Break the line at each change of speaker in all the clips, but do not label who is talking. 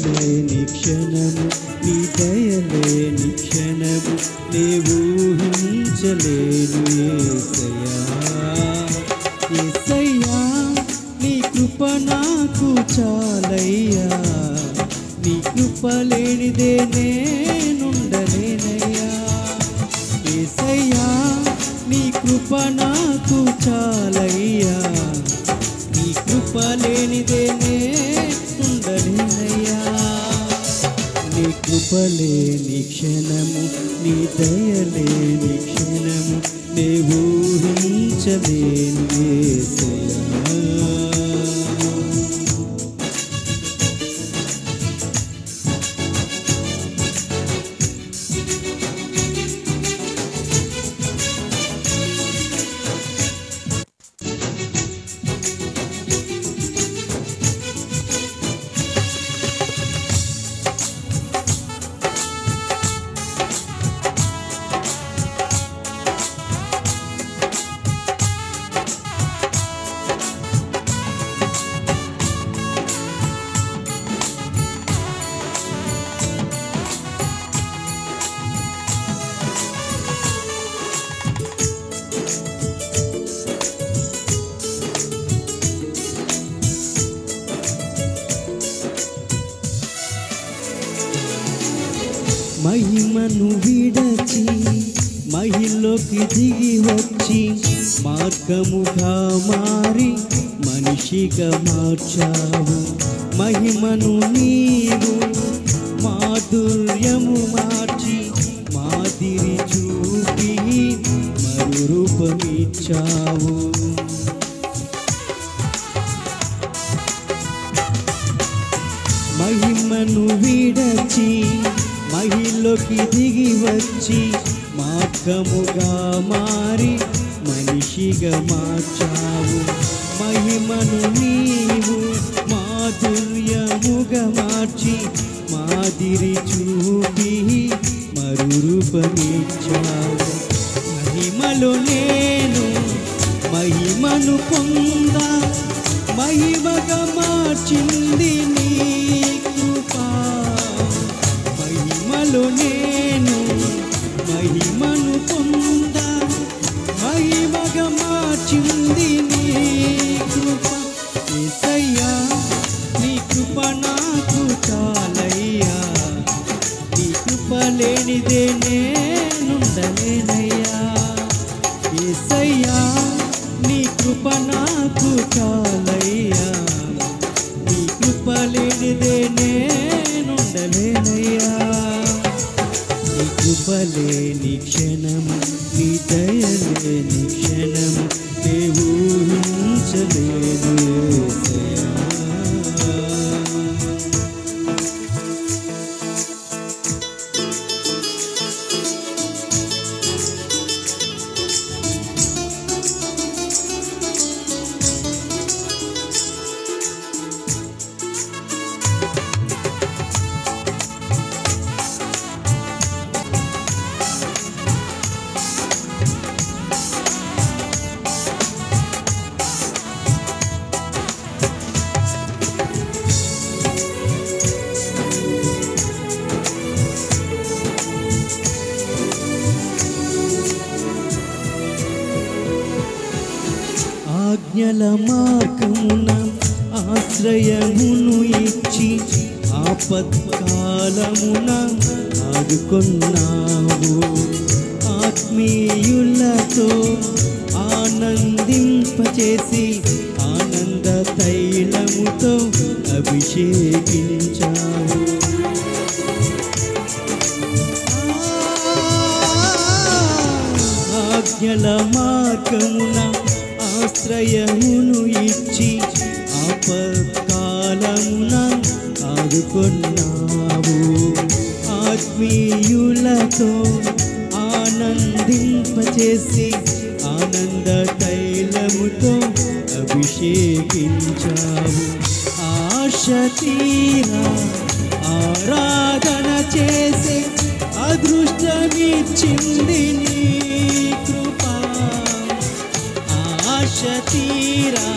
లేని క్షణము నీ దయలేని క్షణము నే ఊహించలేను యేసయ్యా యేసయ్యా నీ కృప నాకు చాలయ్యా నీ కృప లేనిదే నేనుండలేనయ్యా యేసయ్యా నీ కృప నాకు చాలయ్యా నీ కృప లేనిదే నేనుండలేనయ్యా నీ కృప లేని క్షణము నీ దయలేని క్షణము నే ఊహించలేను యేసయ్యా మహిమను విడచి మహిలోకి దిగి వచ్చి మార్గముగా మారి మనిషిగా మార్చావు మహిమను నీవు మాధుర్యము మార్చి మాదిరి చూపి మరు రూపమిచ్చావు మహిమను విడచి మహిలోకి దిగి వచ్చి మార్గముగా మారి మనిషిగా మార్చావు మహిమను నీవు మాధుర్యముగా మార్చి మాదిరి చూపి మరు రూపమిచ్చావు మహిమలో నేను మహిమను పొందా మహిమగా మార్చింది నీ కృప మహిమలో నేను మహిమను పొందా మహిమగా మార్చింది నీ కృప యేసయ్యా నీ కృప నాకు చాలయ్యా నీ కృప లేనిదే నేనుండలేనయ్యా యేసయ్యా నీ కృప నాకు చాలయ్యా నీ కృప లేనిదే నేనుండలేనయ్యా నీ కృప లేని క్షణము నీ దయ లేని క్షణము నే ఊహించలేను యేసయ్యా ఆజ్ఞల మార్గమున ఆశ్రయమును ఇచ్చి ఆపత్కాలమున ఆదుకొన్నావు ఆత్మీయులతో ఆనందింపచేసి ఆనంద తైలముతో అభిషేకించావు ఆజ్ఞల మార్గమున ఆశ్రయమును ఇచ్చి ఆపత్కాలమున ఆదుకొన్నావు ఆత్మీయులతో ఆనందింపచేసి ఆనంద తైలముతో అభిషేకించావు ఆశ తీరా ఆరాధన చేసే అదృష్టమిచ్చింది నీ కృప ఆశ తీరా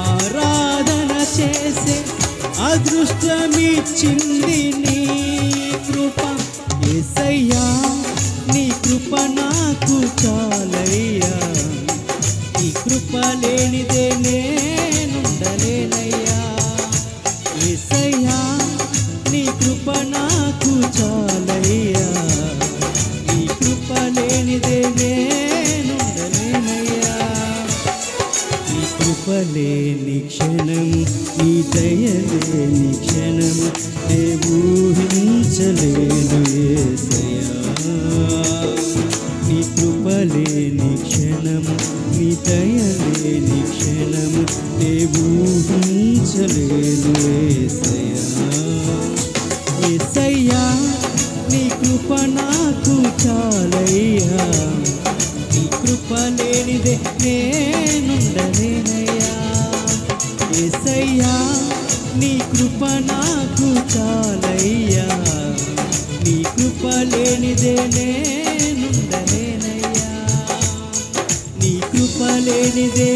ఆరాధన చేసే అదృష్టమిచ్చింది నీ కృప యేసయ్యా, నీ కృప నాకు చాలయ్యా, నీ కృప లేనిదే నేనుండలేనయ్యా. యేసయ్యా, నీ కృప నాకు చాలయ్యా, నీ కృప లేనిదే నేనుండలేనయ్యా. నీ కృప లేని క్షణం, నీ దయ లేని క్షణం నే ఊహించలేను యేసయ్యా. నీ కృప లేని క్షణం, నీ దయ లేని క్షణం నే ఊహించలేను యేసయ్యా. యేసయ్యా, నీ కృప నాకు చాలయ్యా, నీ కృప లేనిదే నేనుండలేనయ్యా. యేసయ్యా, నీ కృప నాకు చాలయ్యా, నీ కృప లేనిదే నేనుండలేనయ్యా. నీ కృప లేనిదే